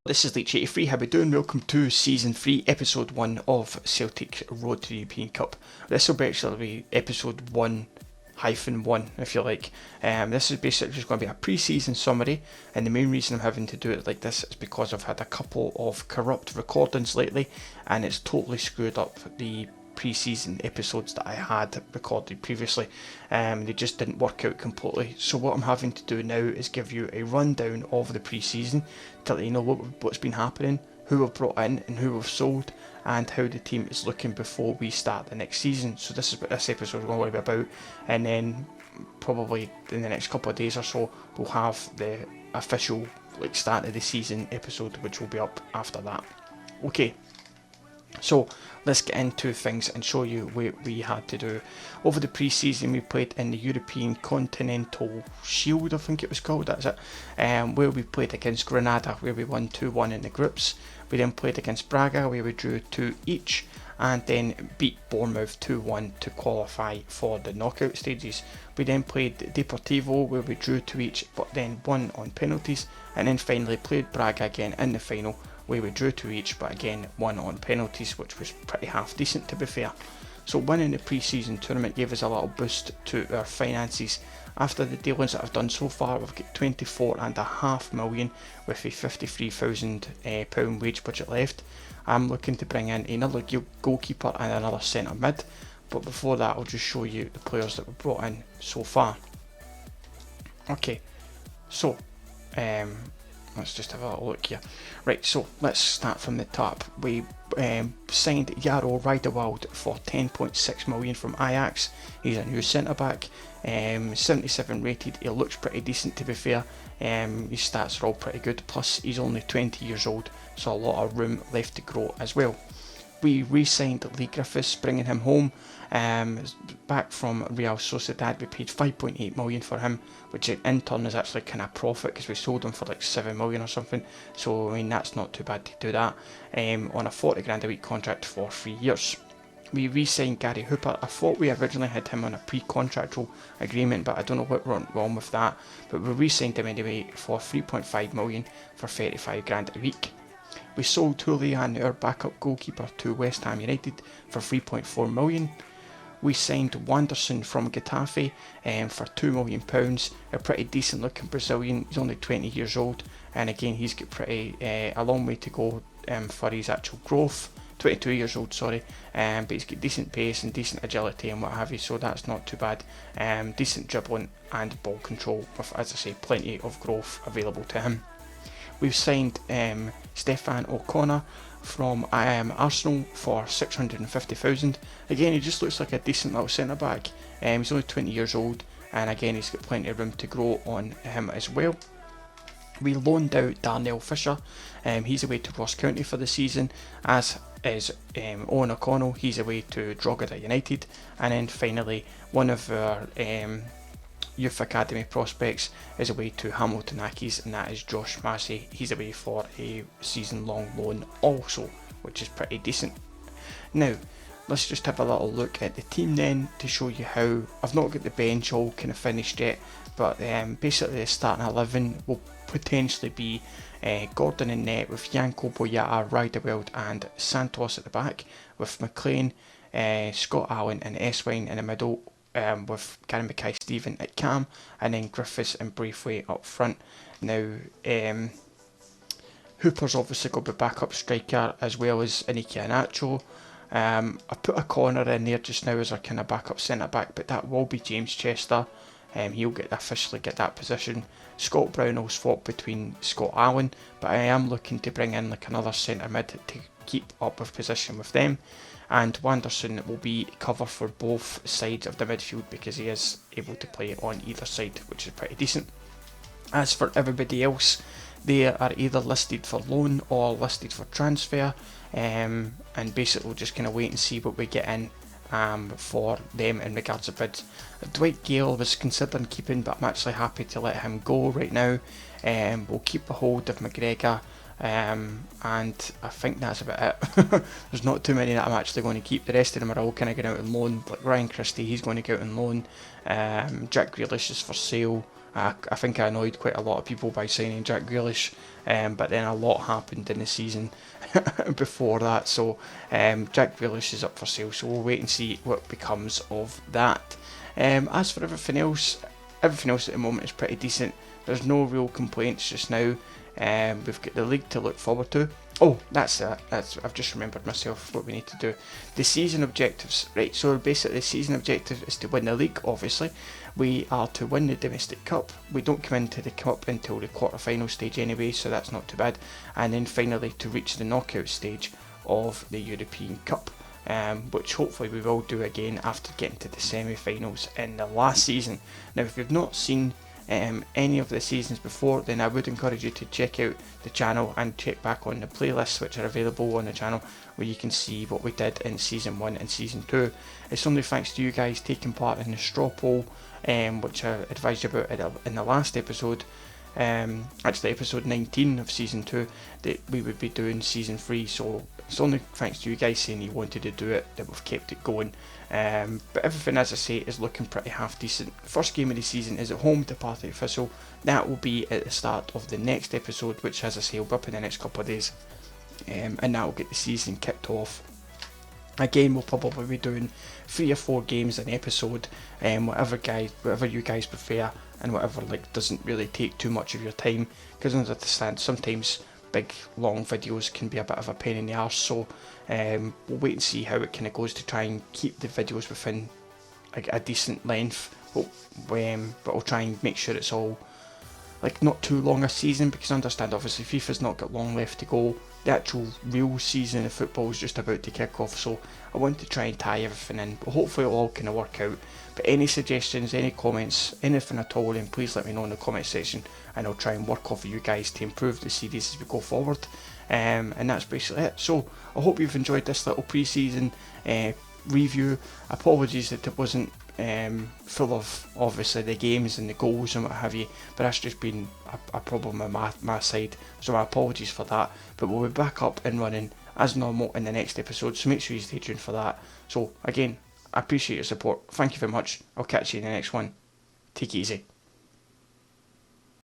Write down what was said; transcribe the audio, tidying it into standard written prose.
This is Leech83, how we doing? Welcome to Season 3, Episode 1 of Celtic Road to the European Cup. This will basically be Episode 1-1, if you like. This is basically just going to be a pre-season summary, and the main reason I'm having to do it like this is because I've had a couple of corrupt recordings lately, and it's totally screwed up the pre-season episodes that I had recorded previously. They just didn't work out completely, so what I'm having to do now is give you a rundown of the pre-season to let you know what's been happening, who we've brought in and who we've sold, and how the team is looking before we start the next season. So this is what this episode is going to be about, and then probably in the next couple of days or so we'll have the official start of the season episode, which will be up after that. Okay, so let's get into things and show you what we had to do. Over the pre-season we played in the European Continental Shield, I think it was called, that's it, where we played against Granada, where we won 2-1 in the groups. We then played against Braga, where we drew 2 each, and then beat Bournemouth 2-1 to qualify for the knockout stages. We then played Deportivo, where we drew 2 each, but then won on penalties, and then finally played Braga again in the final, where we drew 2 each, but again won on penalties, which was pretty half decent to be fair. So winning the pre-season tournament gave us a little boost to our finances. After the dealings that I've done so far, we've got 24.5 million with a £53,000 wage budget left. I'm looking to bring in another goalkeeper and another centre mid, but before that I'll just show you the players that we've brought in so far. Okay, so let's just have a little look here. Right, so let's start from the top. We signed Jaro Rijdewald for 10.6 million from Ajax. He's a new centre back, 77 rated. He looks pretty decent to be fair. His stats are all pretty good, plus he's only 20 years old, so a lot of room left to grow as well. We re-signed Lee Griffiths, bringing him home back from Real Sociedad. We paid 5.8 million for him, which in turn is actually kind of profit because we sold him for like 7 million or something. So I mean, that's not too bad to do that on a 40 grand a week contract for 3 years. We re-signed Gary Hooper. I thought we originally had him on a pre-contractual agreement, but I don't know what went wrong with that. But we re-signed him anyway for 3.5 million for 35 grand a week. We sold Julian, our backup goalkeeper, to West Ham United for 3.4 million. We signed Wanderson from Getafe for £2 million, a pretty decent looking Brazilian. He's only 20 years old, and again he's got a long way to go for his actual growth. 22 years old, sorry, but he's got decent pace and decent agility and what have you, so that's not too bad. Decent dribbling and ball control with, as I say, plenty of growth available to him. We've signed Stefan O'Connor from Arsenal for 650,000. Again, he just looks like a decent little centre back. He's only 20 years old, and again he's got plenty of room to grow on him as well. We loaned out Darnell Fisher. He's away to Ross County for the season, as is Owen O'Connell. He's away to Drogheda United. And then finally, one of our Youth Academy prospects is away to Hamilton Accies, and that is Josh Massey. He's away for a season-long loan also, which is pretty decent. Now, let's just have a little look at the team then to show you how. I've not got the bench all kind of finished yet, but basically the starting 11 will potentially be Gordon in net with Janko Boyata, Rijdewald and Santos at the back, with McLean, Scott Allen and Eswine in the middle, with Gary Mackay-Steven at cam, and then Griffiths and Braithwaite up front. Now, Hooper's obviously got to be backup striker as well as Iniki Anacho. I put a corner in there just now as our kind of backup centre back, but that will be James Chester. He'll officially get that position. Scott Brown will swap between Scott Allen, but I am looking to bring in like another centre mid to keep up with position with them. And Wanderson will be cover for both sides of the midfield because he is able to play on either side, which is pretty decent. As for everybody else, they are either listed for loan or listed for transfer, and basically we'll just kind of wait and see what we get in for them in regards to bids. Dwight Gale was considering keeping, but I'm actually happy to let him go right now. We'll keep a hold of McGregor, and I think that's about it. There's not too many that I'm actually going to keep. The rest of them are all kind of going out on loan. Like Ryan Christie, he's going to go out on loan. Jack Grealish is for sale. I think I annoyed quite a lot of people by signing Jack Grealish, but then a lot happened in the season before that. So Jack Grealish is up for sale, so we'll wait and see what becomes of that. As for everything else at the moment is pretty decent. There's no real complaints just now. We've got the league to look forward to. Oh, that's it. I've just remembered myself what we need to do. The season objectives. Right, so basically the season objective is to win the league, obviously. We are to win the domestic cup. We don't come into the cup until the quarter-final stage anyway, so that's not too bad. And then finally to reach the knockout stage of the European Cup, which hopefully we will do again after getting to the semi-finals in the last season. Now, if you've not seen any of the seasons before, then I would encourage you to check out the channel and check back on the playlists which are available on the channel, where you can see what we did in season 1 and season 2. It's only thanks to you guys taking part in the straw poll, which I advised you about in the last episode, actually episode 19 of season 2, that we would be doing season 3. So it's only thanks to you guys saying you wanted to do it that we've kept it going. But everything, as I say, is looking pretty half decent. First game of the season is at home to Partick Thistle. That will be at the start of the next episode, which, as I say, will be up in the next couple of days, and that will get the season kicked off. Again, we'll probably be doing 3 or 4 games an episode, whatever you guys prefer, and whatever doesn't really take too much of your time, because I understand sometimes big long videos can be a bit of a pain in the arse. So we'll wait and see how it kind of goes to try and keep the videos within a decent length, but we'll try and make sure it's all not too long a season, because I understand obviously FIFA's not got long left to go. The actual real season of football is just about to kick off, so I want to try and tie everything in, but hopefully it'll all kind of work out. But any suggestions, any comments, anything at all, then please let me know in the comment section, and I'll try and work off of you guys to improve the series as we go forward. And that's basically it. So I hope you've enjoyed this little pre-season review. Apologies that it wasn't full of obviously the games and the goals and what have you, but that's just been a problem on my side, so my apologies for that. But we'll be back up and running as normal in the next episode, so make sure you stay tuned for that. So again, I appreciate your support, thank you very much. I'll catch you in the next one. Take it easy.